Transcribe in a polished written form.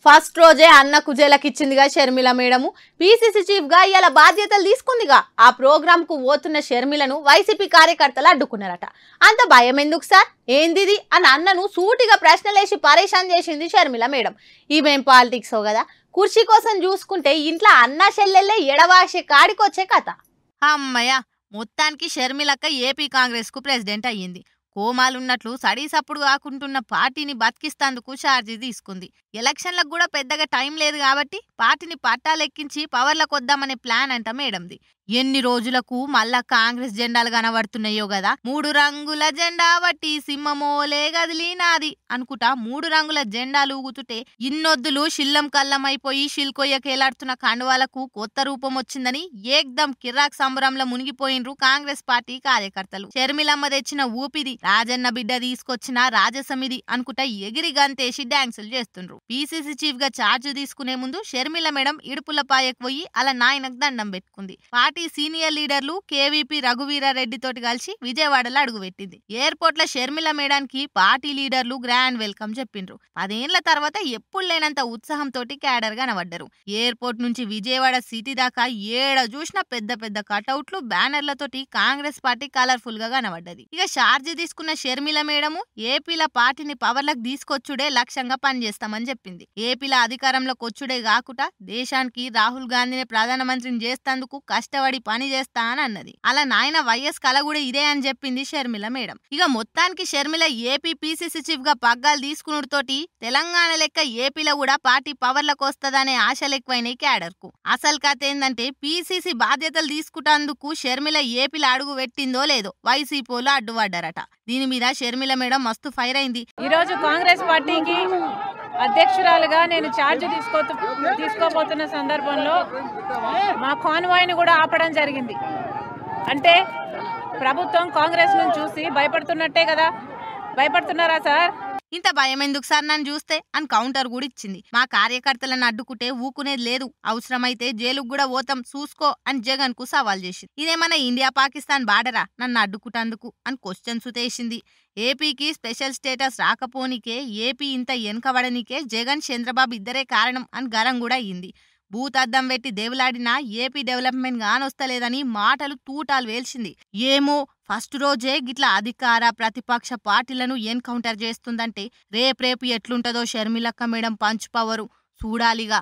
First రోజే అన్న కుజేలకిచ్చిందిగా Sharmila madam PCC chief గా ఇలా బాధ్యతలు తీసుకుందిగా ఆ ప్రోగ్రామ్ కు పోతున్న షర్మిలను వైసీపీ కార్యకర్తలు అడ్డుకున్నారట. అంత భయం ఎందుకు సార్, ఏందిది అని అన్నను సూటిగా ప్రశ్నలేసి పరేషాన్ చేసింది షర్మిల మేడం. ఈమెం పాలిటిక్స్ కదా, కుర్చీ కోసం చూసుకుంటే ఇంట్లో అన్న చెల్లెళ్ళే ఎడవాసే కాడికొచ్చే కథ. అమ్మయ్య, మొత్తానికి షర్మిలక్క ఏపీ కాంగ్రెస్ కు ప్రెసిడెంట్ అయ్యింది. కోమాలున్నట్లు సడీసప్పుడు కాకుంటున్న పార్టీని బతికిస్తందుకు ఛార్జీ తీసుకుంది. ఎలక్షన్లకు కూడా పెద్దగా టైం లేదు కాబట్టి పార్టీని పట్టాలెక్కించి పవర్లకు వద్దామనే ప్లాన్ అంట మేడంది. ఎన్ని రోజులకు మళ్ళా కాంగ్రెస్ జెండాలు కనబడుతున్నాయో కదా. 3 రంగుల జెండా వట్టి సింహమోలే గదిలినాది అనుకుంటా 3 రంగుల జెండాలు ఊగుతుంటే ఇన్నొద్దులు షిల్లం కళ్ళమైపోయి షిల్కొయ్యకేలాడుతున్న కండువాలకు కొత్త రూపం వచ్చిందని ఏక్దం కిరాక్ సంబరంలో మునిగిపోయినరు కాంగ్రెస్ పార్టీ కార్యకర్తలు. షర్మిలమ్మ తెచ్చిన ఊపిది, రాజన్న బిడ్డ తీసుకొచ్చిన రాజసమిది అనుకుంటా ఎగిరి గంతేసి డాన్సులు చేస్తుండ్రు. పీసీసీ చీఫ్ గా ఛార్జ్ తీసుకునే ముందు షర్మిల మేడం ఇడుపులపాయకు పోయి అలా నాయనకు దండం పెట్టుకుంది. పార్టీ సీనియర్ లీడర్లు కేవీపీ రఘువీరారెడ్డి తోటి కలిసి విజయవాడలో అడుగుపెట్టింది. ఎయిర్పోర్ట్ లో షర్మిల మేడానికి పార్టీ లీడర్లు గ్రాండ్ వెల్కమ్ చెప్పిండ్రు. 10 ఏళ్ల తర్వాత ఎప్పుడు లేనంత ఉత్సాహంతో క్యాడర్ కనబడ్డారు. ఎయిర్పోర్ట్ నుంచి విజయవాడ సిటీ దాకా ఏడ చూసిన పెద్ద పెద్ద కటౌట్లు బ్యానర్లతోటి కాంగ్రెస్ పార్టీ కలర్ఫుల్ గా కనబడ్డది. ఇక ఛార్జ్ తీసుకున్న షర్మిల మేడము ఏపీల పార్టీని పవర్లకు తీసుకొచ్చుడే లక్ష్యంగా పనిచేస్తామని చెప్పింది. ఏపీల అధికారంలోకి వచ్చుడే కాకుండా దేశానికి రాహుల్ గాంధీని ప్రధానమంత్రిని చేస్తందుకు కష్టపడి పని చేస్తా అని అన్నది. అలా నాయన వైఎస్ కల కూడా ఇదే అని చెప్పింది షర్మిల మేడం. ఇక మొత్తానికి షర్మిల ఏపీ పీసీసీ చీఫ్ గా పగ్గాలు తీసుకున్నతోటి తెలంగాణ లెక్క ఏపీలో కూడా పార్టీ పవర్లకు వస్తదనే ఆశలు ఎక్కువైనాయి క్యాడర్ కు. అసలు కథ ఏందంటే పీసీసీ బాధ్యతలు తీసుకుంటందుకు షర్మిల ఏపీలో అడుగు పెట్టిందో లేదో వైసీపీలో అడ్డుపడ్డారట. దీని మీద షర్మిల మేడం మస్తు ఫైర్ అయింది. ఈ రోజు కాంగ్రెస్ పార్టీకి అధ్యక్షురాలుగా నేను ఛార్జ్ తీసుకోబోతున్న సందర్భంలో మా కాన్వాయ్ని కూడా ఆపడం జరిగింది. అంటే ప్రభుత్వం కాంగ్రెస్ ను చూసి భయపడుతున్నట్టే కదా. భయపడుతున్నారా సార్? ఇంత భయం ఎందుకు సార్ నన్ను చూస్తే అని కౌంటర్ కూడా ఇచ్చింది. మా కార్యకర్తలను అడ్డుకుంటే ఊకునేది లేదు, అవసరమైతే జైలుకు కూడా పోతాం చూసుకో అని జగన్ కు సవాల్ చేసింది. ఇదేమన్నా ఇండియా పాకిస్తాన్ బార్డరా నన్ను అడ్డుకుంటందుకు అని క్వశ్చన్స్ ఉతేసింది. ఏపీకి స్పెషల్ స్టేటస్ రాకపోనికే, ఏపీ ఇంత వెనకబడనికే జగన్ చంద్రబాబు ఇద్దరే కారణం అని గరం కూడా అయ్యింది. భూతద్దం పెట్టి దేవులాడినా ఏపీ డెవలప్మెంట్ గానొస్తలేదని మాటలు తూటాలు వేల్చింది. ఏమో ఫస్ట్ రోజే గిట్లా అధికార ప్రతిపక్ష పార్టీలను ఎన్కౌంటర్ చేస్తుందంటే రేపు ఎట్లుంటదో షర్మిలక్క మేడం పంచ్ పవరు చూడాలిగా.